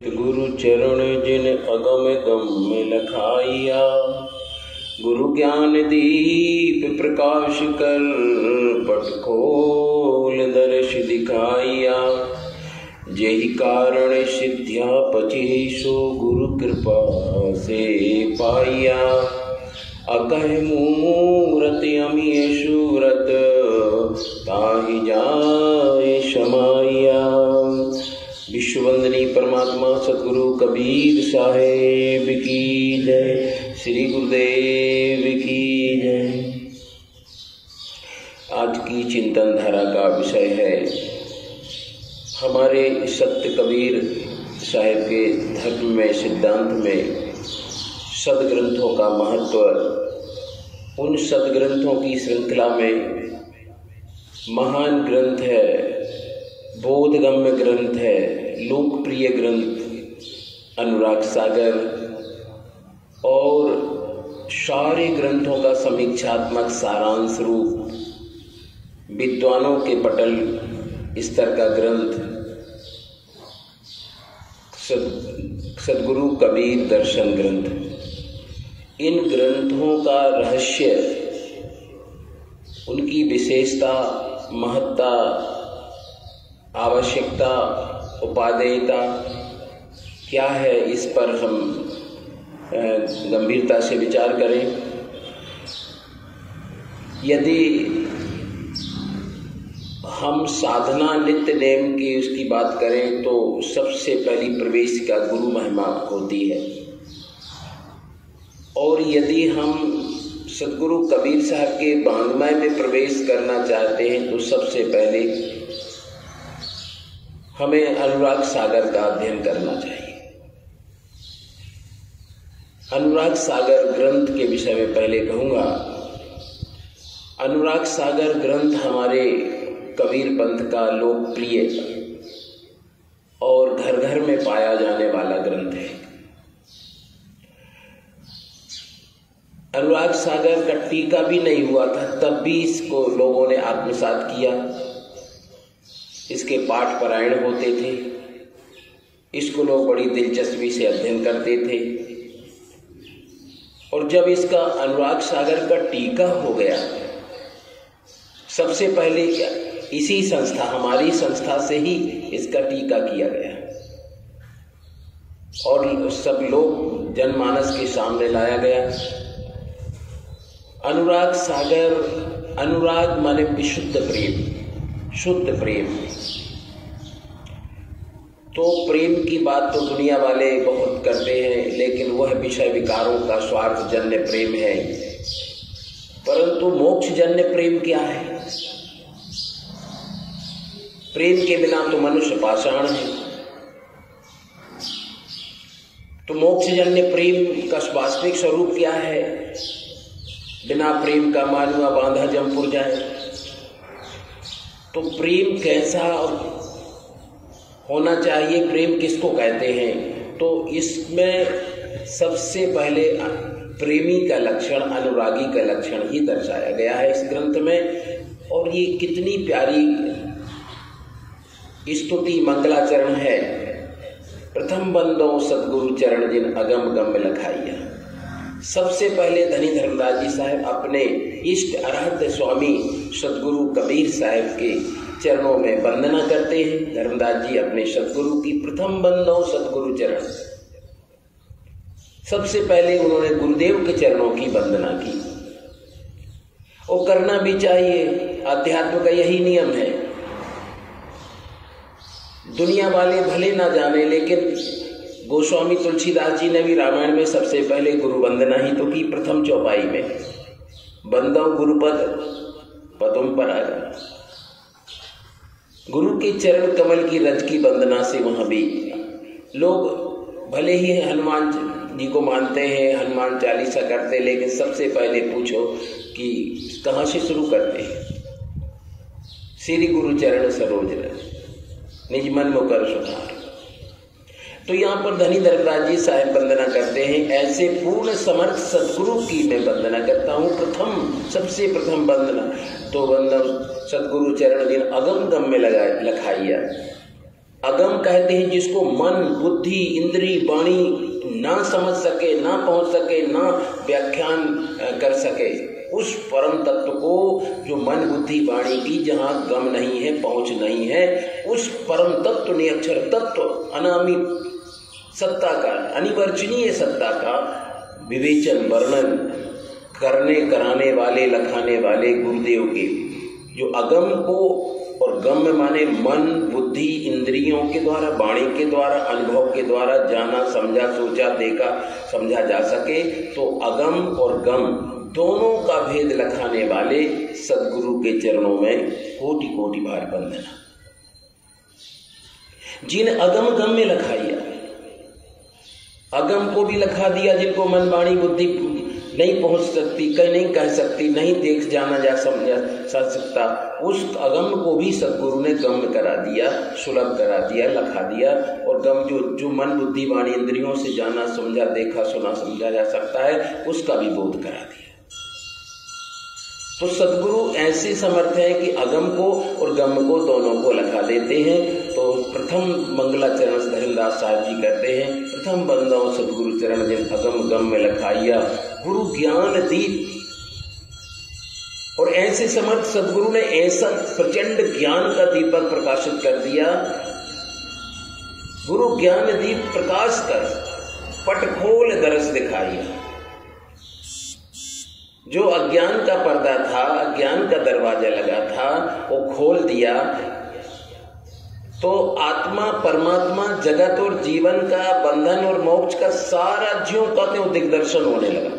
गुरु चरण जिन अगम गम में लखाइया, गुरु ज्ञान दीप प्रकाश कर पट खोल दर्श दिखाइया। जेहि कारण सिद्ध्या पची सो गुरु कृपा से पाइया। अकह मूरत अमीय सूरत ताहि जाय समाइया। विश्ववंदनी परमात्मा सतगुरु कबीर साहेब की जय। श्री गुरुदेव की जय। आज की चिंतन धारा का विषय है हमारे सत्य कबीर साहेब के धर्म में, सिद्धांत में सदग्रंथों का महत्व। उन सदग्रंथों की श्रृंखला में महान ग्रंथ है, बोधगम्य ग्रंथ है, लोकप्रिय ग्रंथ अनुराग सागर, और सारे ग्रंथों का समीक्षात्मक सारांश रूप विद्वानों के पटल स्तर का ग्रंथ सद्गुरु कबीर दर्शन ग्रंथ। इन ग्रंथों का रहस्य, उनकी विशेषता, महत्ता, आवश्यकता, उपादेयता क्या है, इस पर हम गंभीरता से विचार करें। यदि हम साधना नित्य नेम की उसकी बात करें तो सबसे पहली प्रवेशिका गुरु महिमा होती है। और यदि हम सद्गुरु कबीर साहब के वाङ्मय में प्रवेश करना चाहते हैं तो सबसे पहले हमें अनुराग सागर का अध्ययन करना चाहिए। अनुराग सागर ग्रंथ के विषय में पहले कहूंगा। अनुराग सागर ग्रंथ हमारे कबीर पंथ का लोकप्रिय और घर घर में पाया जाने वाला ग्रंथ है। अनुराग सागर का टीका भी नहीं हुआ था, तब भी इसको लोगों ने आत्मसात किया। इसके पाठ पारायण होते थे, इसको लोग बड़ी दिलचस्पी से अध्ययन करते थे। और जब इसका अनुराग सागर का टीका हो गया, सबसे पहले इसी संस्था, हमारी संस्था से ही इसका टीका किया गया और सब लोग जनमानस के सामने लाया गया। अनुराग सागर, अनुराग माने विशुद्ध प्रेम, शुद्ध प्रेम। तो प्रेम की बात तो दुनिया वाले बहुत करते हैं, लेकिन वह विषय विकारों का स्वार्थ जन्य प्रेम है। परंतु मोक्ष जन्य प्रेम क्या है? प्रेम के बिना तो मनुष्य पाषाण है। तो मोक्ष जन्य प्रेम का वास्तविक स्वरूप क्या है? बिना प्रेम का मानुआ बांधा जमपुर जाए। तो प्रेम कैसा होना चाहिए, प्रेम किसको कहते हैं? तो इसमें सबसे पहले प्रेमी का लक्षण, अनुरागी का लक्षण ही दर्शाया गया है इस ग्रंथ में। और ये कितनी प्यारी स्तुति मंगलाचरण है। प्रथम बंदो सतगुरु चरण जिन अगम गम लखाइया। सबसे पहले धनी धर्मदास जी साहब अपने इष्ट आराध्य स्वामी सतगुरु कबीर साहब के चरणों में वंदना करते हैं। धर्मदास जी अपने सतगुरु की प्रथम बंदो सतगुरु चरण, सबसे पहले उन्होंने गुरुदेव के चरणों की वंदना की। और करना भी चाहिए, अध्यात्म का यही नियम है। दुनिया वाले भले ना जाने, लेकिन गोस्वामी तुलसीदास जी ने भी रामायण में सबसे पहले गुरु वंदना ही तो की। प्रथम चौपाई में बंदो गुरुपद पदम पर आया। गुरु के चरण कमल की रज की वंदना से वहां भी लोग भले ही हनुमान जी को मानते हैं, हनुमान चालीसा करते, लेकिन सबसे पहले पूछो कि कहां से शुरू करते हैं? श्री गुरु चरण सरोज रज निज मन मुकर सुधार। तो यहाँ पर धनी धर्मदास जी साहब वंदना करते हैं। ऐसे पूर्ण समर्थ सदगुरु की मैं वंदना करता हूँ। प्रथम, सबसे प्रथम वंदना तो वंदन सदगुरु चरण जिन अगम गम में लखाइया। अगम कहते हैं जिसको मन, बुद्धि, इंद्री, वाणी ना समझ सके, ना पहुंच सके, ना व्याख्यान कर सके, उस परम तत्व को जो मन, बुद्धि, वाणी की जहाँ गम नहीं है, पहुंच नहीं है, उस परम तत्व निरक्षर तत्व, अनामी सत्ता का, अनिवर्चनीय सत्ता का विवेचन, वर्णन करने, कराने वाले, लखाने वाले गुरुदेव के जो अगम को, और गम में माने मन, बुद्धि, इंद्रियों के द्वारा, वाणी के द्वारा, अनुभव के द्वारा जाना, समझा, सोचा, देखा, समझा जा सके, तो अगम और गम दोनों का भेद लखाने वाले सदगुरु के चरणों में कोटि कोटि बार वंदना। जिन अगम गम में लखाइया, अगम को भी लखा दिया, जिनको मन, वाणी, बुद्धि नहीं पहुंच सकती, नहीं कह सकती, नहीं देख जाना जा समझा सकता, उस अगम को भी सदगुरु ने गम करा दिया, सुलभ करा दिया, लखा दिया। और गम जो मन, बुद्धि, वाणी, इंद्रियों से जाना, समझा, देखा, सुना, समझा जा सकता है, उसका भी बोध करा दिया। तो सदगुरु ऐसे समर्थ है कि अगम को और गम को दोनों को लखा देते हैं। तो प्रथम मंगलाचरण धर्मदास साहब जी करते हैं, प्रथम बंदाओं सदगुरु चरण जिन अगम गम में लखाइया, गुरु ज्ञान दीप। और ऐसे समर्थ सदगुरु ने ऐसा प्रचंड ज्ञान का दीपक प्रकाशित कर दिया, गुरु ज्ञान दीप प्रकाश कर पट खोल दरस दिखाइया। जो अज्ञान का पर्दा था, अज्ञान का दरवाजा लगा था, वो खोल दिया, तो आत्मा, परमात्मा, जगत और जीवन का बंधन और मोक्ष का सारा ज्यों का त्यों दिग्दर्शन होने लगा।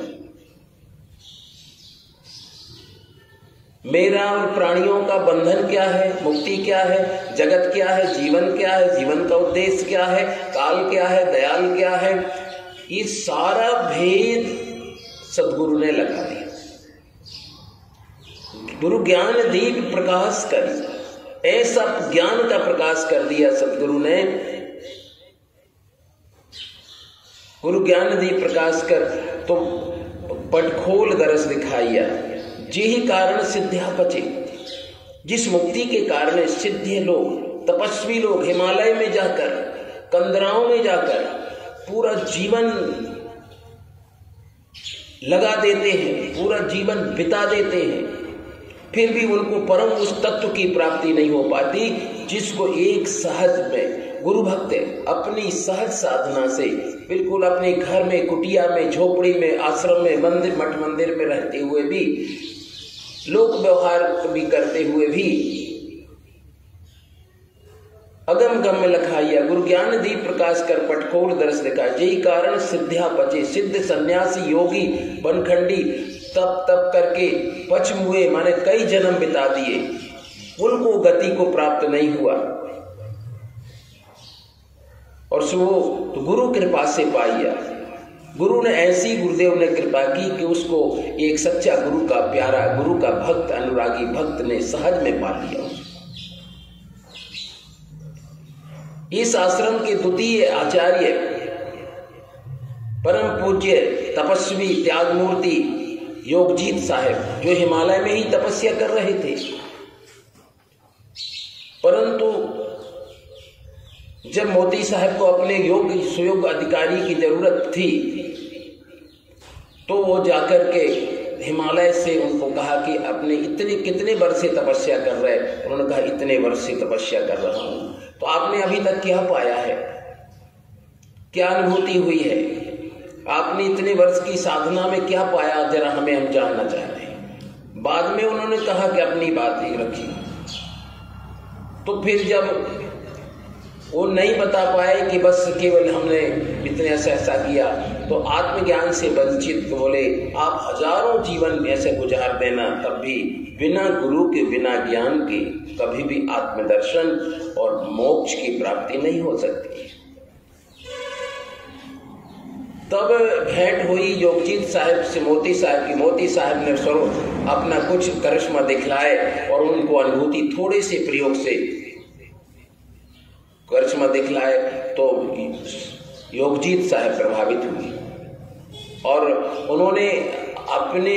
मेरा और प्राणियों का बंधन क्या है, मुक्ति क्या है, जगत क्या है, जीवन क्या है, जीवन का उद्देश्य क्या है, काल क्या है, दयाल क्या है, ये सारा भेद सदगुरु ने लगा दिया। गुरु ज्ञान दीप प्रकाश कर, ऐसा ज्ञान का प्रकाश कर दिया सदगुरु ने। गुरु ज्ञान दीप प्रकाश कर तो पटखोल दरस दिखाइया, यही कारण सिद्ध्या बचे। जिस मुक्ति के कारण सिद्ध लोग, तपस्वी लोग हिमालय में जाकर, कंदराओं में जाकर पूरा जीवन लगा देते हैं, पूरा जीवन बिता देते हैं, फिर भी उनको परम उस तत्व की प्राप्ति नहीं हो पाती जिसको एक सहज में गुरु भक्त अपनी सहज साधना से बिल्कुल अपने घर में, कुटिया में, झोपड़ी में, आश्रम में, मंदिर, मठ मंदिर में रहते हुए भी, लोक व्यवहार भी करते हुए भी अगम गम में लखाइया, गुरु ज्ञान दीप प्रकाश कर पटखोल दरस दिखा, यही कारण सिद्ध्या बचे। सिद्ध सन्यासी योगी बनखंडी तप तप करके पचम हुए, माने कई जन्म बिता दिए, उनको गति को प्राप्त नहीं हुआ, और सो तो गुरु कृपा से पाइया। गुरु ने ऐसी, गुरुदेव ने कृपा की कि उसको एक सच्चा गुरु का प्यारा, गुरु का भक्त, अनुरागी भक्त ने सहज में पा लिया। इस आश्रम के द्वितीय आचार्य परम पूज्य तपस्वी त्यागमूर्ति योगजीत साहब, जो हिमालय में ही तपस्या कर रहे थे, परंतु जब मोती साहब को अपने योग सुयोग अधिकारी की जरूरत थी, तो वो जाकर के हिमालय से उनको कहा कि अपने इतने कितने वर्ष से तपस्या कर रहे हैं। उन्होंने कहा इतने वर्ष से तपस्या कर रहा हूं। तो आपने अभी तक क्या पाया है, क्या अनुभूति हुई है, आपने इतने वर्ष की साधना में क्या पाया, जरा हमें हम जानना चाहते हैं। बाद में उन्होंने कहा कि अपनी बात ही रखी। तो फिर जब वो नहीं बता पाए कि बस केवल हमने इतने ऐसा किया, तो आत्मज्ञान से वंचित बोले आप हजारों जीवन ऐसे गुजार देना, तब भी बिना गुरु के, बिना ज्ञान के कभी भी आत्मदर्शन और मोक्ष की प्राप्ति नहीं हो सकती। तब भेंट हुई योगजीत साहब से मोती साहब की। मोती साहब ने स्वरूप अपना कुछ करिश्मा दिखलाए और उनको अनुभूति थोड़े से प्रयोग से करिश्मा दिखलाए, तो योगजीत साहब प्रभावित हुए और उन्होंने अपने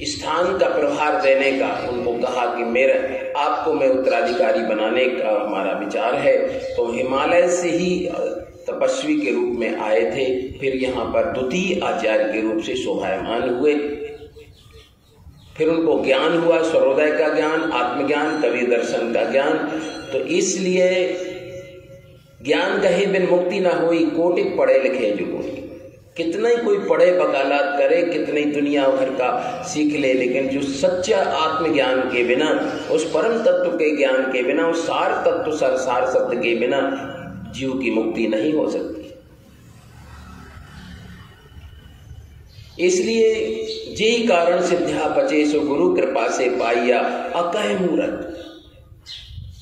स्थान का प्रभार देने का उनको कहा कि मेरे आपको मैं उत्तराधिकारी बनाने का हमारा विचार है। तो हिमालय से ही तपस्वी के रूप में आए थे, फिर यहाँ पर द्वितीय आचार्य के रूप से शोभायमान हुए। फिर उनको ज्ञान हुआ, सर्वोदय का ज्ञान, आत्मज्ञान, कवि दर्शन का ज्ञान। तो इसलिए ज्ञान कहे बिन मुक्ति ना हुई, कोटिक पढ़े लिखे जो कोई, कितना ही कोई पढ़े वकालत करे, कितनी दुनिया भर का सीख ले, लेकिन जो सच्चा आत्मज्ञान के बिना, उस परम तत्व के ज्ञान के बिना, उस सार तत्व सार शब्द के बिना जीव की मुक्ति नहीं हो सकती। इसलिए यही कारण सिद्ध्या पचे सो गुरु कृपा से पाइया अकह मूरत।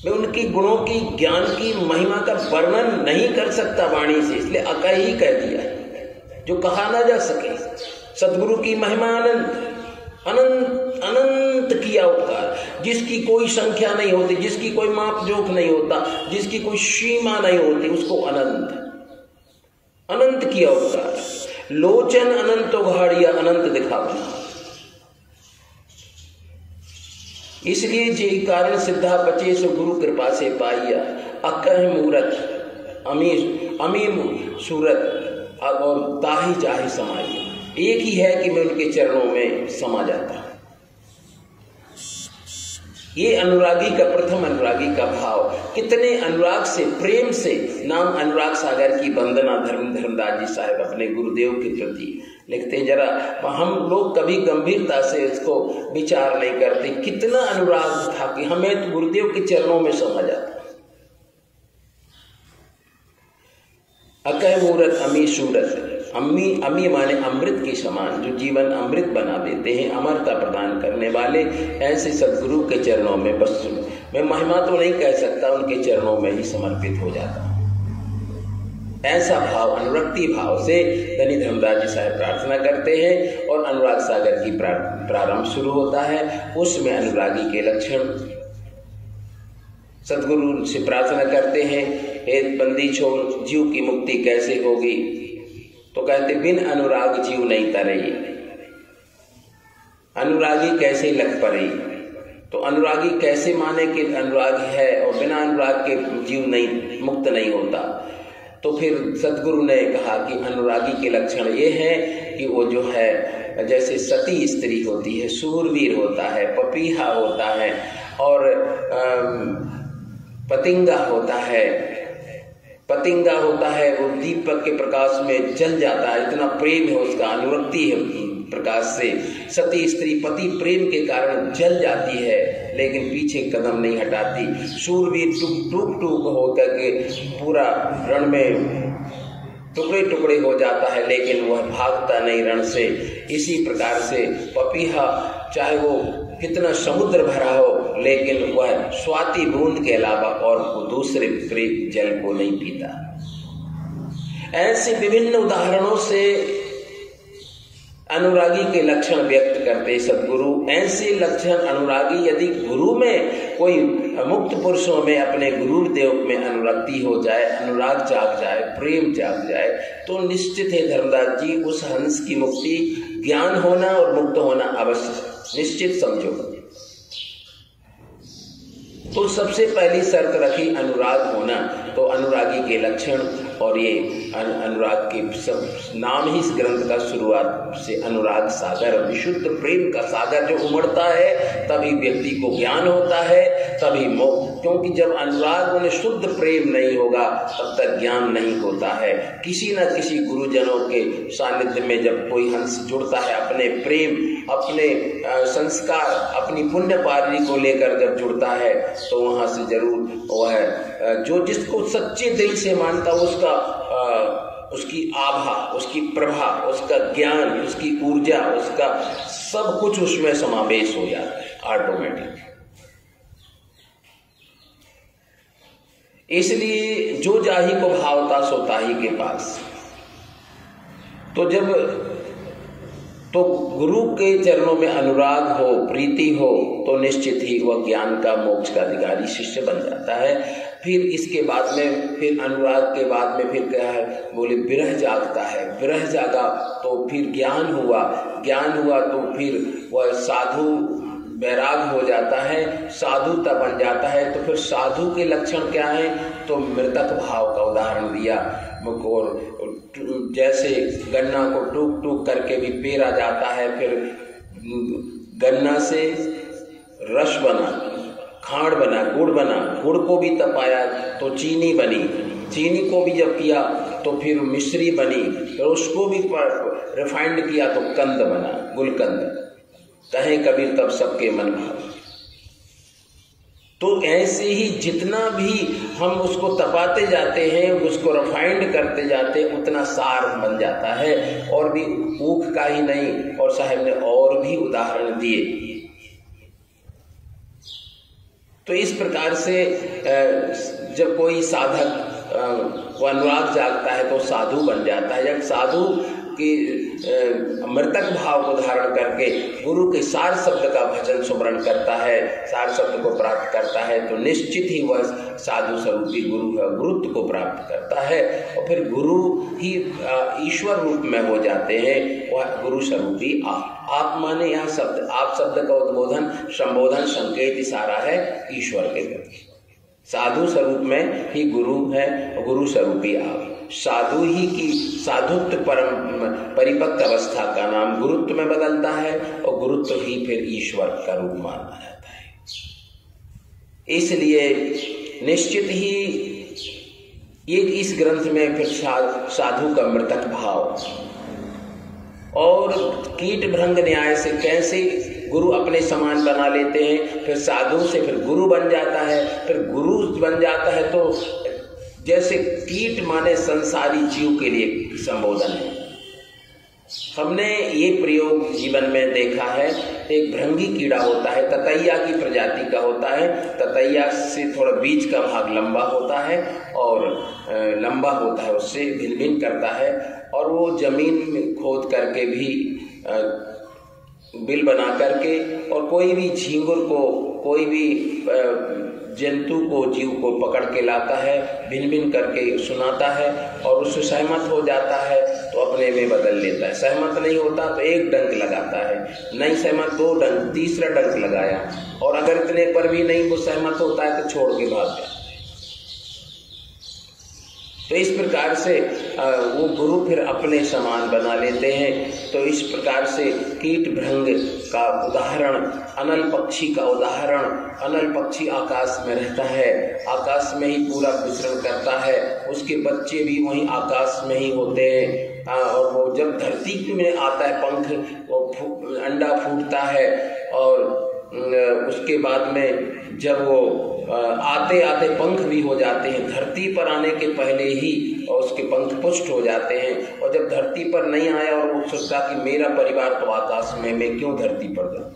मैं उनके गुणों की, ज्ञान की महिमा का वर्णन नहीं कर सकता वाणी से, इसलिए अकह ही कह दिया, जो कहा ना जा सके। सदगुरु की महिमा अनंत अनंत अनंत किया उपकार, जिसकी कोई संख्या नहीं होती, जिसकी कोई माप जोख नहीं होता, जिसकी कोई सीमा नहीं होती, उसको अनंत अनंत किया उपकार। लोचन अनंत उघाड़िया, अनंत दिखावना। इसलिए जे कारण सिद्धा बचे सो गुरु कृपा से पाइया अकह मूरत अमीर सूरत और ताही चाहे समाइया। एक ही है कि मैं उनके चरणों में समा जाता हूं। ये अनुरागी का, प्रथम अनुरागी का भाव, कितने अनुराग से, प्रेम से। नाम अनुराग सागर की वंदना धर्मदास जी साहब अपने गुरुदेव के प्रति लिखते। जरा हम लोग कभी गंभीरता से इसको विचार नहीं करते, कितना अनुराग था कि हमें तो गुरुदेव के चरणों में समा जाता। अकह मूरत अमी सूरत, अमी माने अमृत के समान, जो जीवन अमृत बना देते हैं, अमरता प्रदान करने वाले, ऐसे सदगुरु के चरणों में बस मैं महिमा तो नहीं कह सकता, उनके चरणों में ही समर्पित हो जाता हूं। ऐसा भाव, अनुरक्ति भाव से धनी धर्मदास जी साहब प्रार्थना करते हैं और अनुराग सागर की प्रारंभ शुरू होता है। उसमें अनुरागी के लक्षण सदगुरु से प्रार्थना करते हैं, हे बंदी छोड़, जीव की मुक्ति कैसे होगी? तो कहते बिन अनुराग जीव नहीं तरई, अनुरागी कैसे लग पड़ई। तो अनुरागी कैसे माने कि अनुराग है और बिना अनुराग के जीव नहीं, मुक्त नहीं होता। तो फिर सदगुरु ने कहा कि अनुरागी के लक्षण ये हैं कि वो जो है जैसे सती स्त्री होती है, सूरवीर होता है, पपीहा होता है और पतिंगा होता है। पतिंगा होता है वो दीपक के प्रकाश में जल जाता है, इतना प्रेम है उसका, अनुरक्ति है प्रकाश से। सती स्त्री पति प्रेम के कारण जल जाती है लेकिन पीछे कदम नहीं हटाती। शूरवीर टूक होकर के पूरा रण में टुकड़े टुकड़े हो जाता है लेकिन वह भागता नहीं रण से। इसी प्रकार से पपीहा चाहे वो कितना समुद्र भरा हो लेकिन वह स्वाति बूंद के अलावा और दूसरे जल को नहीं पीता। ऐसे विभिन्न उदाहरणों से अनुरागी के लक्षण व्यक्त करते सदगुरु। ऐसे लक्षण अनुरागी, यदि गुरु में कोई मुक्त पुरुषों में अपने गुरुदेव में अनुरक्ति हो जाए, अनुराग जाग जाए, प्रेम जाग जाए, तो निश्चित है धर्मदास जी उस हंस की मुक्ति, ज्ञान होना और मुक्त होना अवश्य निश्चित समझो। तो सबसे पहली शर्त रखी अनुराग होना। तो अनुरागी के लक्षण और ये अनुराग के सब नाम ही इस ग्रंथ का शुरुआत से अनुराग सागर, विशुद्ध प्रेम का सागर जो उमड़ता है तभी व्यक्ति को ज्ञान होता है, तभी मोक्ष। क्योंकि जब अनुराग में शुद्ध प्रेम नहीं होगा तब तक ज्ञान नहीं होता है। किसी न किसी गुरुजनों के सानिध्य में जब कोई हंस जुड़ता है, अपने प्रेम, अपने संस्कार, अपनी पुण्य पारणी को लेकर जब जुड़ता है तो वहां से जरूर वह जो जिसको सच्चे दिल से मानता उसका उसकी आभा, उसकी प्रभा, उसका ज्ञान, उसकी ऊर्जा, उसका सब कुछ उसमें समावेश हो जाता है ऑटोमेटिक। इसलिए जो जाहि को भावता सो ताहि के पास। तो जब तो गुरु के चरणों में अनुराग हो, प्रीति हो, तो निश्चित ही वह ज्ञान का, मोक्ष का अधिकारी शिष्य बन जाता है। फिर इसके बाद में फिर अनुराग के बाद में फिर क्या है, बोले विरह जागता है। विरह जागा तो फिर ज्ञान हुआ, ज्ञान हुआ तो फिर वह साधु वैराग हो जाता है, साधुता बन जाता है। तो फिर साधु के लक्षण क्या है, तो मृतक भाव का उदाहरण दिया। और जैसे गन्ना को टूक टूक करके भी पेरा जाता है, फिर गन्ना से रस बना, खांड बना, गुड़ बना, गुड़ को भी तपाया तो चीनी बनी, चीनी को भी जब किया तो फिर मिश्री बनी, फिर उसको भी रिफाइंड किया तो कंद बना, गुलकंद। कहे कबीर तब सबके मन भावे। तो ऐसे ही जितना भी हम उसको तपाते जाते हैं, उसको रिफाइंड करते जाते हैं, उतना सार बन जाता है। और भी ऊख का ही नहीं, और साहब ने और भी उदाहरण दिए। तो इस प्रकार से जब कोई साधक वो अनुराग जागता है तो साधु बन जाता है। जब साधु की मृतक भाव को धारण करके गुरु के सार शब्द का भजन सुमरण करता है, सार शब्द को प्राप्त करता है, तो निश्चित ही वह साधु स्वरूपी गुरु है, गुरुत्व को प्राप्त करता है। और फिर गुरु ही ईश्वर रूप में हो जाते हैं, वह गुरु स्वरूपी आप माने यहाँ शब्द, आप शब्द का उद्बोधन, संबोधन, संकेत इशारा है ईश्वर के प्रति। साधु स्वरूप में ही गुरु है, गुरु स्वरूपी आप। साधु ही की साधुत्व परम परिपक्व अवस्था का नाम गुरुत्व में बदलता है, और गुरुत्व ही फिर ईश्वर का रूप माना जाता है। इसलिए निश्चित ही ये इस ग्रंथ में फिर साधु का मृतक भाव और कीट भृंग न्याय से कैसे गुरु अपने समान बना लेते हैं, फिर साधु से फिर गुरु बन जाता है, फिर गुरु बन जाता है तो जैसे कीट माने संसारी जीव के लिए संबोधन है। हमने ये प्रयोग जीवन में देखा है। एक भृंगी कीड़ा होता है, ततैया की प्रजाति का होता है। ततैया से थोड़ा बीच का भाग लंबा होता है और लंबा होता है, उससे भिन्न भिन्न करता है। और वो जमीन में खोद करके भी बिल बना करके, और कोई भी झींगुर को, कोई भी जंतु को, जीव को पकड़ के लाता है, भिन्न भिन्न करके सुनाता है, और उससे सहमत हो जाता है तो अपने में बदल लेता है। सहमत नहीं होता तो एक डंक लगाता है, नहीं सहमत दो डंक, तीसरा डंक लगाया, और अगर इतने पर भी नहीं वो सहमत होता है तो छोड़ के भाग जाता है। तो इस प्रकार से वो गुरु फिर अपने समान बना लेते हैं। तो इस प्रकार से कीट भृंग का उदाहरण, अनल पक्षी का उदाहरण। अनल पक्षी आकाश में रहता है, आकाश में ही पूरा विचरण करता है, उसके बच्चे भी वहीं आकाश में ही होते हैं। और वो जब धरती में आता है, पंख वो अंडा फूटता है, और उसके बाद में जब वो आते आते पंख भी हो जाते हैं, धरती पर आने के पहले ही और उसके पंख पुष्ट हो जाते हैं। और जब धरती पर नहीं आया और वो सोचता कि मेरा परिवार तो आकाश में, मैं क्यों धरती पर जाऊं,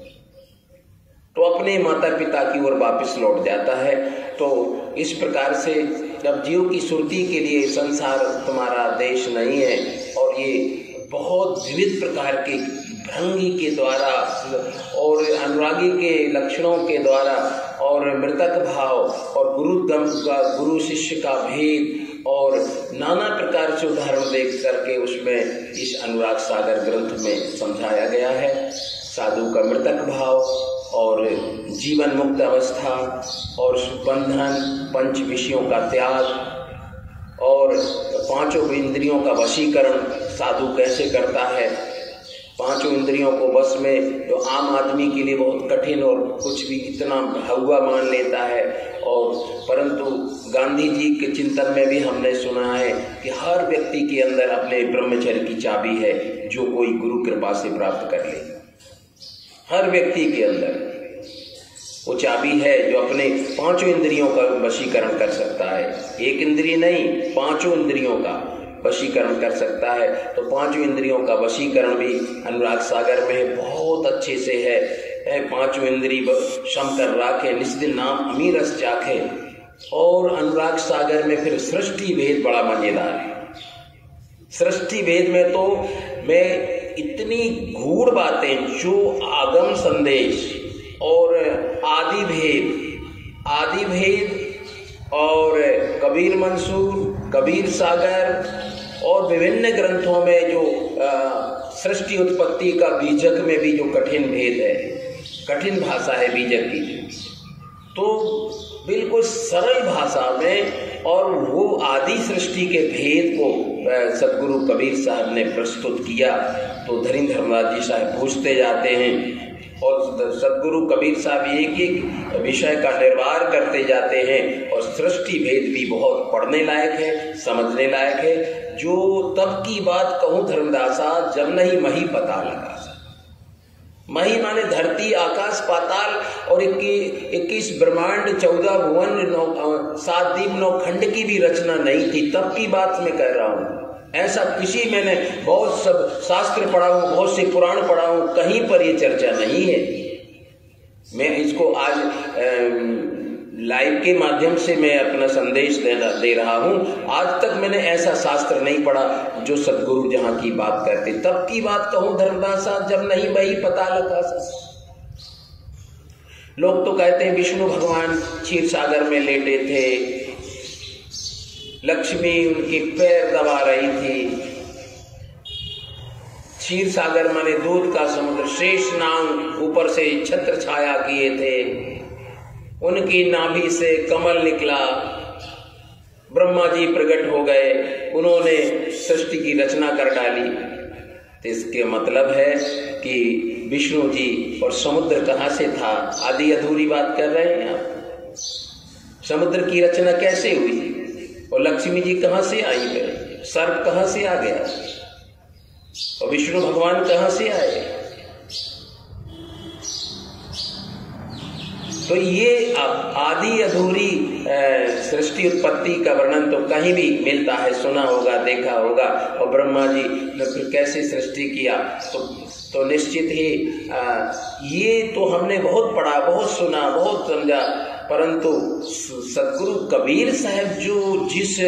तो अपने माता पिता की ओर वापस लौट जाता है। तो इस प्रकार से जब जीव की सुरती के लिए संसार तुम्हारा देश नहीं है, और ये बहुत विविध प्रकार के भृंगी के द्वारा और अनुरागी के लक्षणों के द्वारा और मृतक भाव और गुरु शिष्य का भेद और नाना प्रकार से उदाहरण देख करके उसमें इस अनुराग सागर ग्रंथ में समझाया गया है। साधु का मृतक भाव और जीवन मुक्त अवस्था और बंधन, पंच विषयों का त्याग और पांचों इंद्रियों का वशीकरण साधु कैसे करता है। पांचों इंद्रियों को बस में, जो आम आदमी के लिए बहुत कठिन और कुछ भी इतना हवा मान लेता है, और परंतु गांधी जी के चिंतन में भी हमने सुना है कि हर व्यक्ति के अंदर अपने ब्रह्मचर्य की चाबी है, जो कोई गुरु कृपा से प्राप्त कर ले। हर व्यक्ति के अंदर वो चाबी है जो अपने पांचों इंद्रियों का वशीकरण कर सकता है। एक इंद्रिय नहीं, पांचों इंद्रियों का वशीकरण कर सकता है। तो पांचों इंद्रियों का वशीकरण भी अनुराग सागर में बहुत अच्छे से है। पांचों इंद्रिय शम कर राखे, निस्दिन नाम अमीरस चाखे। और अनुराग सागर में फिर सृष्टि भेद बड़ा मजेदार है। सृष्टि भेद में तो मैं इतनी गूढ़ बातें, जो आगम संदेश और आदि भेद और कबीर मंसूर, कबीर सागर और विभिन्न ग्रंथों में जो सृष्टि उत्पत्ति का बीजक में भी जो कठिन भेद है, कठिन भाषा है बीजक की, तो बिल्कुल सरल भाषा में और वो आदि सृष्टि के भेद को सदगुरु कबीर साहब ने प्रस्तुत किया। तो धरींद्र धर्मराज जी साहब पूछते जाते हैं और सदगुरु कबीर साहब एक एक विषय का निर्वाह करते जाते हैं और सृष्टि भेद भी बहुत पढ़ने लायक है, समझने लायक है। जो तब की बात कहूँ धर्मदासा, जब नहीं मही पता लगा। मही माने धरती, आकाश, पाताल और 21 ब्रह्मांड, 14 भुवन, 7 दीप, 9 खंड की भी रचना नहीं थी। तब की बात मैं कह रहा हूँ। ऐसा किसी, मैंने बहुत सब शास्त्र पढ़ा हूँ, बहुत से पुराण पढ़ा हूँ, कहीं पर ये चर्चा नहीं है। मैं इसको आज लाइव के माध्यम से मैं अपना संदेश दे रहा हूँ। आज तक मैंने ऐसा शास्त्र नहीं पढ़ा जो सदगुरु जहाँ की बात करते। तब की बात कहूँ धर्मदासा, जब नहीं वही पता लगा। लोग तो कहते हैं विष्णु भगवान क्षीर सागर में लेटे थे, लक्ष्मी उनके पैर दबा रही थी। क्षीर सागर माने दूध का समुद्र, शेष नाग ऊपर से छत्र छाया किए थे, उनकी नाभि से कमल निकला, ब्रह्मा जी प्रकट हो गए, उन्होंने सृष्टि की रचना कर डाली। तो इसके मतलब है कि विष्णु जी और समुद्र कहाँ से था? आदि अधूरी बात कर रहे हैं आप। समुद्र की रचना कैसे हुई और लक्ष्मी जी कहाँ से आई है? सर्प कहाँ से आ गया और विष्णु भगवान कहाँ से आए? तो ये आदि अधूरी सृष्टि उत्पत्ति का वर्णन तो कहीं भी मिलता है, सुना होगा, देखा होगा। और ब्रह्मा जी ने फिर कैसे सृष्टि किया, तो निश्चित ही ये तो हमने बहुत पढ़ा, बहुत सुना, बहुत समझा। परंतु सदगुरु कबीर साहब जो जिस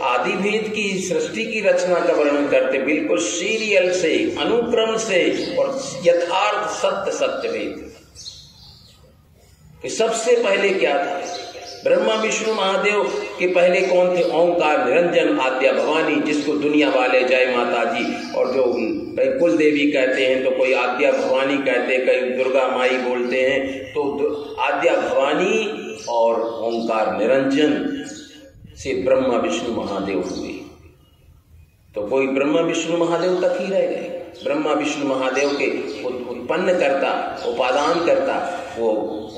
आदि भेद की सृष्टि की रचना का वर्णन करते, बिल्कुल सीरियल से, अनुक्रम से और यथार्थ सत्य भेद। सबसे पहले क्या था? ब्रह्मा विष्णु महादेव के पहले कौन थे? ओंकार निरंजन आद्या भवानी, जिसको दुनिया वाले जय माता जी और जो कुल देवी कहते हैं, तो कोई आद्या भवानी कहते हैं, कई दुर्गा माई बोलते हैं। तो आद्या भवानी और ओंकार निरंजन से ब्रह्मा विष्णु महादेव हुए। तो कोई ब्रह्मा विष्णु महादेव तक ही रह गए। ब्रह्मा विष्णु महादेव के उत्पन्न करता, उपादान करता वो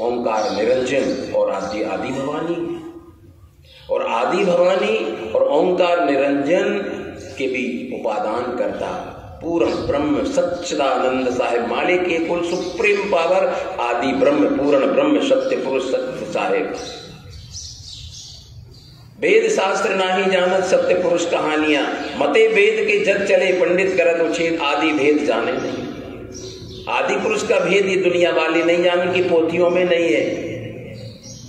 ओंकार निरंजन और आदि भवानी। और आदि भवानी और ओंकार निरंजन के भी उपादान करता पूर्ण ब्रह्म सच्चिदानंद साहेब मालिक के कुल सुप्रीम पावर आदि ब्रह्म, पूर्ण ब्रह्म, सत्य पुरुष सत्य साहेब। वेद शास्त्र नाही जानत सत्य पुरुष कहानियां, मते वेद के जग चले पंडित करत उछेद, आदि भेद जाने नहीं। आदि पुरुष का भेद ये दुनिया वाले नहीं जाने की पोथियों में नहीं है।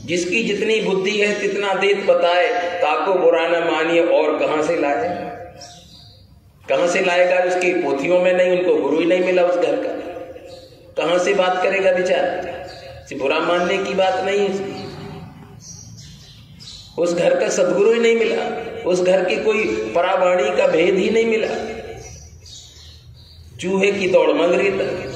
जिसकी जितनी बुद्धि है तितना देत बताए, ताको बुरा न मानिए। और कहां से लाए? कहां से लाएगा? उसकी पोथियों में नहीं, उनको गुरु ही नहीं मिला उस घर का, कहां से बात करेगा बेचारा? बुरा मानने की बात नहीं है। उस घर का सदगुरु ही नहीं मिला, उस घर की कोई परावाणी का भेद ही नहीं मिला। चूहे की दौड़ मंगरी तक,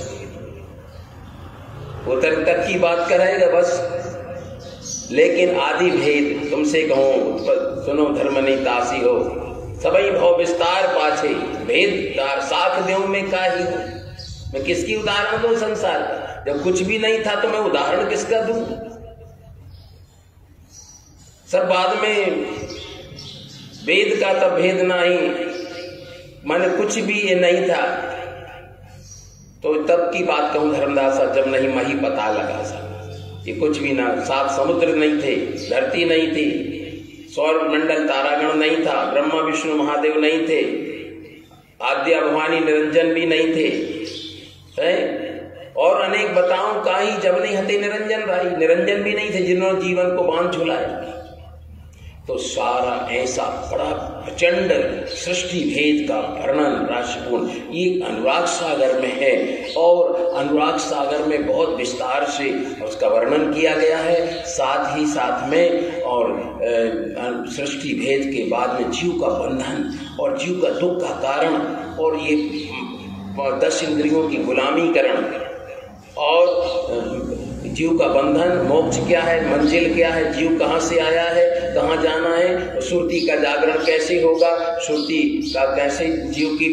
उतर तक की बात कराएगा बस। लेकिन आदि भेद तुमसे कहूं, सुनो धर्मनी तासी हो, सबई भव विस्तार पाछे, भेद साख देव में का ही हो। मैं किसकी उदाहरण दूं संसार का? जब कुछ भी नहीं था तो मैं उदाहरण किसका दूं? सब बाद में वेद का तब भेद नहीं, माने कुछ भी ये नहीं था। तो तब की बात कहूं धर्मदासा, जब नहीं मही पता लगा सा, ये कुछ भी ना, 7 समुद्र नहीं थे, धरती नहीं थी, सौर मंडल तारागण नहीं था, ब्रह्मा विष्णु महादेव नहीं थे, आद्या भवानी निरंजन भी नहीं थे, है? और अनेक बताऊं काही जब नहीं हते निरंजन भाई, निरंजन भी नहीं थे जिन्होंने जीवन को बांध झुलाया। तो सारा ऐसा बड़ा प्रचंड सृष्टि भेद का वर्णन राशिपूर्ण ये अनुराग सागर में है। और अनुराग सागर में बहुत विस्तार से उसका वर्णन किया गया है, साथ ही साथ में और सृष्टि भेद के बाद में जीव का बंधन और जीव का दुख का कारण और ये 10 इंद्रियों की गुलामीकरण और जीव का बंधन, मोक्ष क्या है, मंजिल क्या है, जीव कहाँ से आया है, कहाँ जाना है, सुरती का जागरण कैसे होगा, सुरती का कैसे जीव की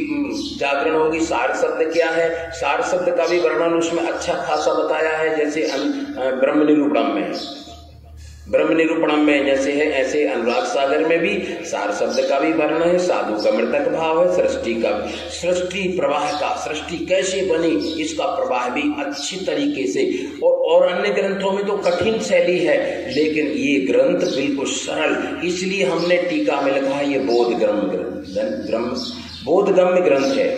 जागरण होगी, सार शब्द क्या है, सार शब्द का भी वर्णन उसमें अच्छा खासा बताया है। जैसे ब्रह्म निरूपणम में, ब्रह्म निरूपणम में जैसे है ऐसे अनुराग सागर में भी सार शब्द का भी वर्णन है, साधु का मृतक भाव है, सृष्टि का, सृष्टि प्रवाह का, सृष्टि कैसे बनी इसका प्रवाह भी अच्छी तरीके से। और अन्य ग्रंथों में तो कठिन शैली है, लेकिन ये ग्रंथ बिल्कुल सरल, इसलिए हमने टीका में लिखा है ये बोधगम्य ग्रंथ है।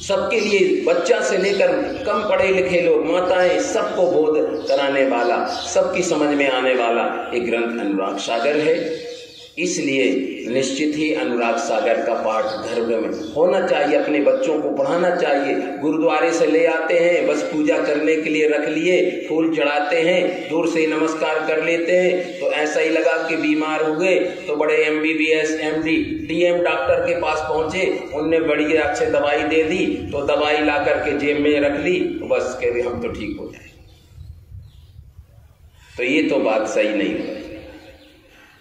सबके लिए, बच्चा से लेकर कम पढ़े लिखे लोग, माताएं, सबको बोध कराने वाला, सबकी समझ में आने वाला एक ग्रंथ अनुराग सागर है। इसलिए निश्चित ही अनुराग सागर का पाठ घर में होना चाहिए, अपने बच्चों को पढ़ाना चाहिए। गुरुद्वारे से ले आते हैं, बस पूजा करने के लिए रख लिए, फूल चढ़ाते हैं, दूर से नमस्कार कर लेते हैं, तो ऐसा ही लगा कि बीमार हो गए तो बड़े MBBS MD DM डॉक्टर के पास पहुंचे, उनने बड़ी अच्छी दवाई दे दी, तो दवाई ला करके जेब में रख ली, तो बस कह हम तो ठीक हो जाए। तो ये तो बात सही नहीं है,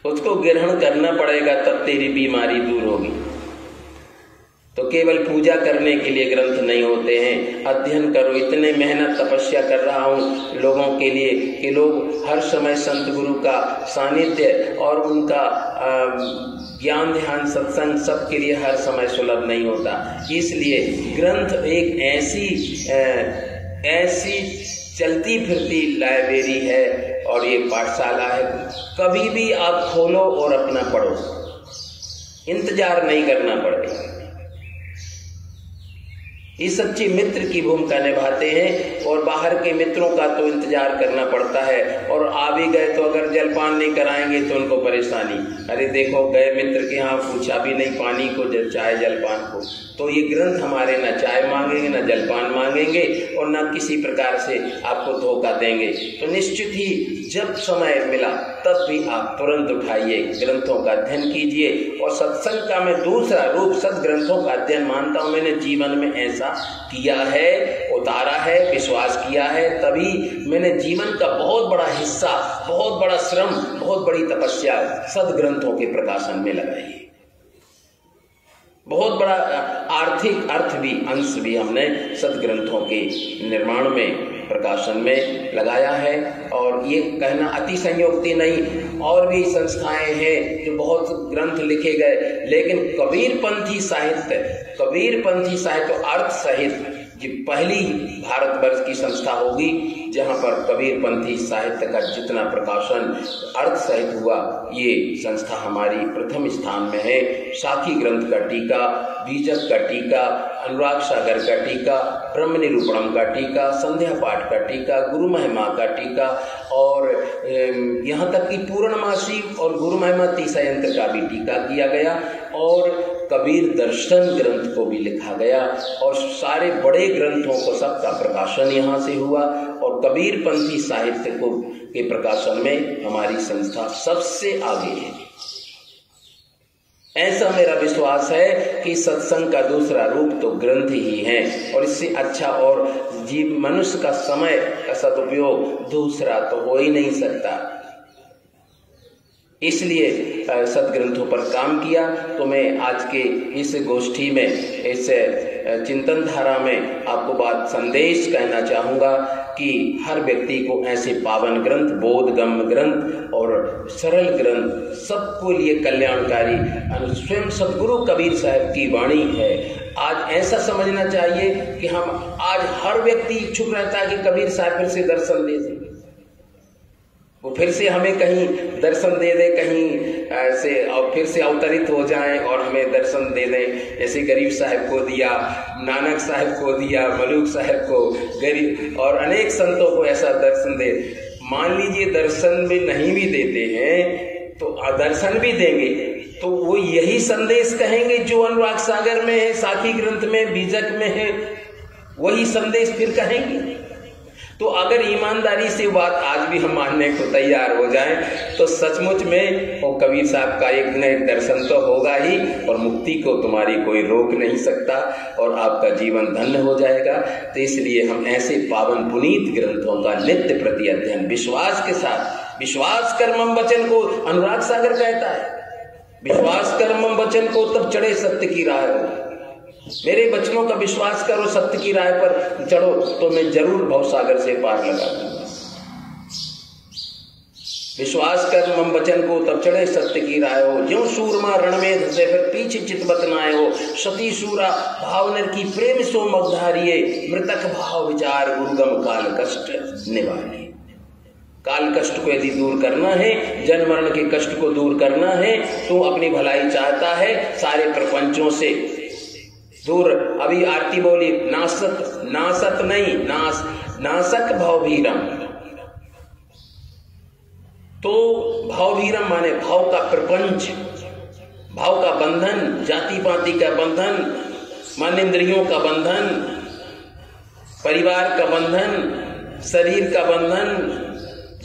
उसको ग्रहण करना पड़ेगा तब तेरी बीमारी दूर होगी। तो केवल पूजा करने के लिए ग्रंथ नहीं होते हैं, अध्ययन करो। इतने मेहनत तपस्या कर रहा हूँ लोगों के लिए कि लोग हर समय संत गुरु का सानिध्य और उनका ज्ञान ध्यान सत्संग सबके लिए हर समय सुलभ नहीं होता। इसलिए ग्रंथ एक ऐसी चलती फिरती लाइब्रेरी है और ये पाठशाला है, कभी भी आप खोलो और अपना पढ़ो, इंतजार नहीं करना पड़ेगा। ये सच्चे मित्र की भूमिका निभाते हैं और बाहर के मित्रों का तो इंतजार करना पड़ता है, और आ भी गए तो अगर जलपान नहीं कराएंगे तो उनको परेशानी। अरे देखो गए मित्र के यहाँ पूछा भी नहीं पानी को, चाय जलपान को। तो ये ग्रंथ हमारे न चाय मांगेंगे, न जलपान मांगेंगे और न किसी प्रकार से आपको धोखा देंगे। तो निश्चित ही जब समय मिला तब भी आप तुरंत उठाइए, ग्रंथों का अध्ययन कीजिए। और सत्संग का मैं दूसरा रूप सदग्रंथों का अध्ययन मानता हूँ। मैंने जीवन में ऐसा किया है, उतारा है, विश्वास किया है, तभी मैंने जीवन का बहुत बड़ा हिस्सा, बहुत बड़ा श्रम, बहुत बड़ी तपस्या सदग्रंथों के प्रकाशन में लगाई है। बहुत बड़ा आर्थिक अर्थ भी, अंश भी हमने सदग्रंथों के निर्माण में, प्रकाशन में लगाया है। और ये कहना अतिशयोक्ति नहीं, और भी संस्थाएं हैं जो बहुत ग्रंथ लिखे गए, लेकिन कबीरपंथी साहित्य अर्थ सहित ये पहली भारतवर्ष की संस्था होगी जहां पर कबीरपंथी साहित्य का जितना प्रकाशन अर्थ सहित हुआ, ये संस्था हमारी प्रथम स्थान में है। साखी ग्रंथ का टीका, बीजक का टीका, अनुराग सागर का टीका, ब्रह्म निरूपणम का टीका, संध्या पाठ का टीका, गुरु महिमा का टीका, और यहाँ तक कि पूर्णमासी और गुरु महिमा तीसयंत्र का भी टीका किया गया, और कबीर दर्शन ग्रंथ को भी लिखा गया, और सारे बड़े ग्रंथों को सबका प्रकाशन यहाँ से हुआ। और कबीरपंथी साहित्य को के प्रकाशन में हमारी संस्था सबसे आगे है। ऐसा मेरा विश्वास है कि सत्संग का दूसरा रूप तो ग्रंथ ही है, और इससे अच्छा और जीव मनुष्य का समय का सदुपयोग दूसरा तो हो ही नहीं सकता। इसलिए सदग्रंथों पर काम किया। तो मैं आज के इस गोष्ठी में, इस चिंतन धारा में आपको बात संदेश कहना चाहूँगा कि हर व्यक्ति को ऐसे पावन ग्रंथ, बोधगम्य ग्रंथ और सरल ग्रंथ सबको लिए कल्याणकारी स्वयं सदगुरु कबीर साहब की वाणी है। आज ऐसा समझना चाहिए कि हम आज हर व्यक्ति इच्छुक रहता है कि कबीर साहब फिर से दर्शन दे दें, वो फिर से हमें कहीं दर्शन दे दे, कहीं ऐसे और फिर से अवतरित हो जाएं और हमें दर्शन दे दें। जैसे गरीब साहब को दिया, नानक साहब को दिया, मलूक साहब को, गरीब और अनेक संतों को ऐसा दर्शन दे। मान लीजिए दर्शन में नहीं भी देते हैं तो दर्शन भी देंगे तो वो यही संदेश कहेंगे जो अनुराग सागर में है, साखी ग्रंथ में, बीजक में है, वही संदेश फिर कहेंगे। तो अगर ईमानदारी से बात आज भी हम मानने को तैयार हो जाएं तो सचमुच में वो कबीर साहब का एक न एक दर्शन तो होगा ही और मुक्ति को तुम्हारी कोई रोक नहीं सकता और आपका जीवन धन्य हो जाएगा। तो इसलिए हम ऐसे पावन पुनीत ग्रंथों का नित्य प्रति अध्ययन विश्वास के साथ, विश्वास कर्मम वचन को अनुराग सागर कहता है, विश्वास कर्मम वचन को तब चढ़े सत्य की राह हो। मेरे वचनों का विश्वास करो, सत्य की राह पर चढ़ो तो मैं जरूर भवसागर से पार लगा दूंगा। विश्वास कर मम वचन को तब चढ़े सत्य की राह हो, ज्यों सूरमा रण में धसे फिर पीछे चितवत न आए हो। सती सूरा भावनर की प्रेम सो मगधारिये, मृतक भाव विचार गुरुगम काल कष्ट निवारिये। काल कष्ट को यदि दूर करना है, जन्म मरण के कष्ट को दूर करना है तो अपनी भलाई चाहता है, सारे प्रपंचों से दूर। अभी आरती बोली नासत, नासत नहीं नासक भावभीरम। तो भावभीरम माने भाव का प्रपंच, भाव का बंधन, जाति पाति का बंधन, मन इंद्रियों का बंधन, परिवार का बंधन, शरीर का बंधन,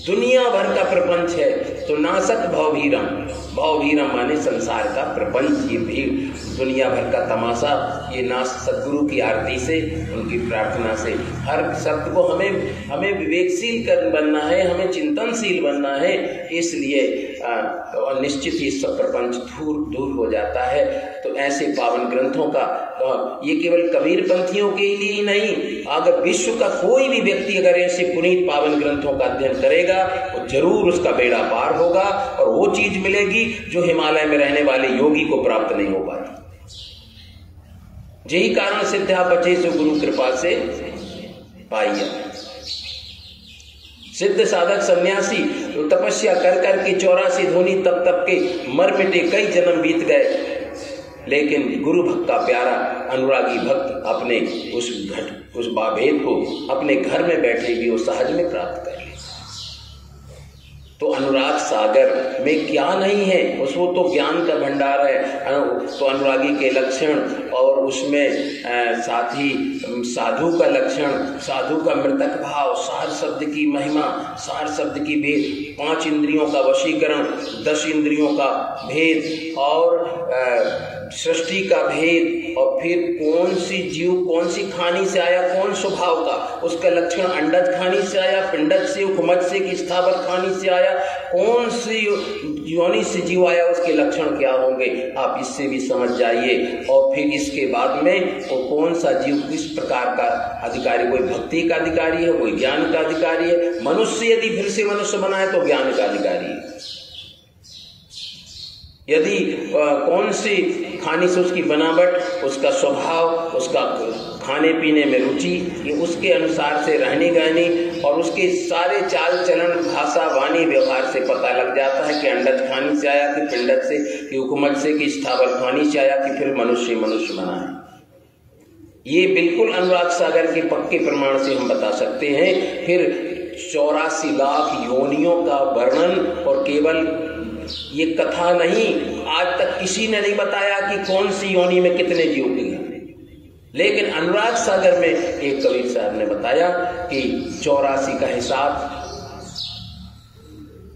दुनिया भर का प्रपंच है। तो नासक भावभीरम, भावभीरम माने संसार का प्रपंच, ये भीड़, दुनिया भर का तमाशा, ये नाश सदगुरु की आरती से, उनकी प्रार्थना से हर शब्द को हमें विवेकशील कर बनना है, हमें चिंतनशील बनना है। इसलिए निश्चित ही सब प्रपंच दूर हो जाता है। तो ऐसे पावन ग्रंथों का ये केवल कबीर पंथियों के लिए ही नहीं, अगर विश्व का कोई भी व्यक्ति अगर ऐसे पुनीत पावन ग्रंथों का अध्ययन करेगा तो जरूर उसका बेड़ा पार होगा और वो चीज मिलेगी जो हिमालय में रहने वाले योगी को प्राप्त नहीं हो पाती। यही कारण सिद्धा बचे सो गुरु कृपा से पाइया। सिद्ध साधक सन्यासी तो तपस्या कर कर के 84 धोनी तप तप के मर मिटे, कई जन्म बीत गए, लेकिन गुरु भक्त का प्यारा अनुरागी भक्त अपने उस बाभेद को अपने घर में बैठे भी वो सहज में प्राप्त कर ले। तो अनुराग सागर में क्या नहीं है, उसको तो ज्ञान का भंडार है। तो अनुरागी के लक्षण और उसमें साथ ही साधु का लक्षण, साधु का मृतक भाव, सार शब्द की महिमा, सार शब्द की भेद, 5 इंद्रियों का वशीकरण, 10 इंद्रियों का भेद और सृष्टि का भेद, और फिर कौन सी जीव कौन सी खानी से आया, कौन स्वभाव का, उसका लक्षण अंडज खानी से आया, पिंडज से, उखमज से कि स्थावर खानी से आया, कौन सी योनि से जीव आया, उसके लक्षण क्या होंगे आप इससे भी समझ जाइए। और फिर इसके बाद में वो कौन सा जीव किस प्रकार का अधिकारी, कोई भक्ति का अधिकारी है, कोई ज्ञान का अधिकारी है। मनुष्य यदि फिर से मनुष्य बनाए तो ज्ञान का अधिकारी है। यदि कौन सी खाने से उसकी बनावट, उसका स्वभाव, उसका खाने पीने में रुचि, ये उसके अनुसार से रहनी गहनी और उसके सारे चाल चलन, भाषा, वाणी, व्यवहार से पता लग जाता है कि अंडज खानी से आया कि पिंडज से कि हुकूमत से कि स्थावर खानी से आया कि फिर मनुष्य बना है। ये बिल्कुल अनुराग सागर के पक्के प्रमाण से हम बता सकते हैं। फिर 84 लाख योनियों का वर्णन, और केवल ये कथा नहीं, आज तक किसी ने नहीं बताया कि कौन सी योनि में कितने जीव हैं, लेकिन अनुराग सागर में एक कबीर साहब ने बताया कि 84 का हिसाब,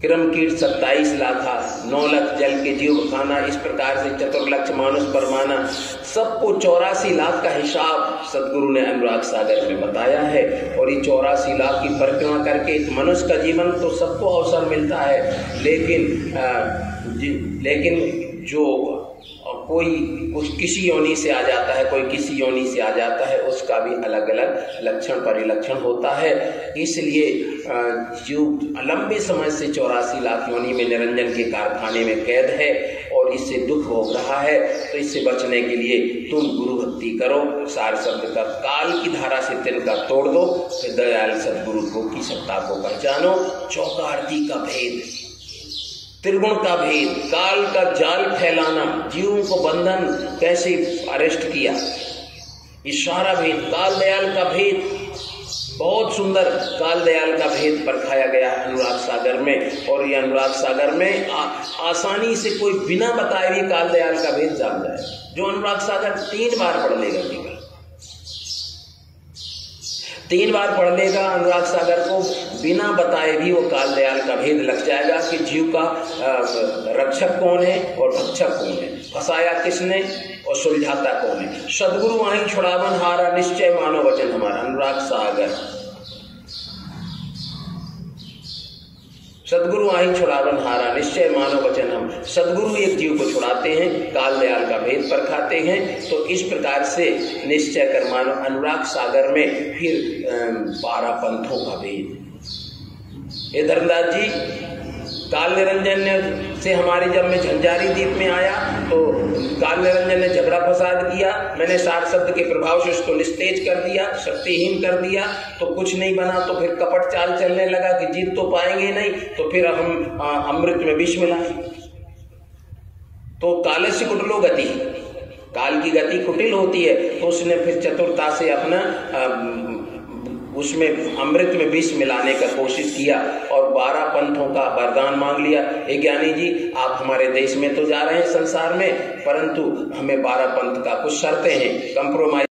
क्रम कीट 27 लाखा, 9 लाख जल के जीव खाना, इस प्रकार से चतुर्लक्ष मानुष परमाना, सबको 84 लाख का हिसाब सदगुरु ने अनुराग सागर में बताया है। और ये 84 लाख की परिक्रमा करके मनुष्य का जीवन तो सबको अवसर मिलता है, लेकिन जो कोई किसी योनि से आ जाता है, कोई किसी योनि से आ जाता है, उसका भी अलग अलग लक्षण परिलक्षण होता है। इसलिए जो लंबे समय से 84 लाख योनि में निरंजन के कारखाने में कैद है और इससे दुख भोग रहा है, तो इससे बचने के लिए तुम गुरु भक्ति करो, सार शब्द का काल की धारा से तिनका तोड़ दो, फिर दयाल सदगुरु को की सत्ता को पहचानो। चौकार्ती का भेद, त्रिगुण का भेद, काल का जाल फैलाना, जीवों को बंधन कैसे अरेस्ट किया, इशारा भेद, काल दयाल का भेद, बहुत सुंदर काल दयाल का भेद परखाया गया अनुराग सागर में। और ये अनुराग सागर में आसानी से कोई बिना बताए भी काल दयाल का भेद जान जाए। जो अनुराग सागर 3 बार पढ़ लेगा, केवल 3 बार पढ़ लेगा अनुराग सागर को, बिना बताए भी वो काल दयाल का भेद लग जाएगा कि जीव का रक्षक कौन है और भक्षक कौन है, फंसाया किसने और सुलझाता कौन है। सदगुरु वहीं छुड़ावन हारा, निश्चय मानो वचन हमारा। अनुराग सागर सदगुरु वहीं छुड़ावन हारा, निश्चय मानो वचन हम। सदगुरु एक जीव को छुड़ाते हैं, काल दयाल का भेद परखाते हैं। तो इस प्रकार से निश्चय कर मानो अनुराग सागर में फिर 12 पंथों का भेद। ये धर्मदास जी काल निरंजन से हमारे जब मैं झंझारी द्वीप में आया तो काल निरंजन ने झगड़ा फसाद किया। मैंने 60 शब्द के प्रभाव से उसको निस्तेज कर दिया, शक्तिहीन कर दिया। तो कुछ नहीं बना तो फिर कपट चाल चलने लगा कि जीत तो पाएंगे नहीं, तो फिर हम अमृत में विष मिलाएं। तो कालस्य कुटिलो गति, काल की गति कुटिल होती है। तो उसने फिर चतुरता से अपना उसमें अमृत में विष मिलाने का कोशिश किया और 12 पंथों का वरदान मांग लिया। हे ज्ञानी जी, आप हमारे देश में तो जा रहे हैं संसार में, परंतु हमें 12 पंथ का कुछ शर्तें हैं, कंप्रोमाइज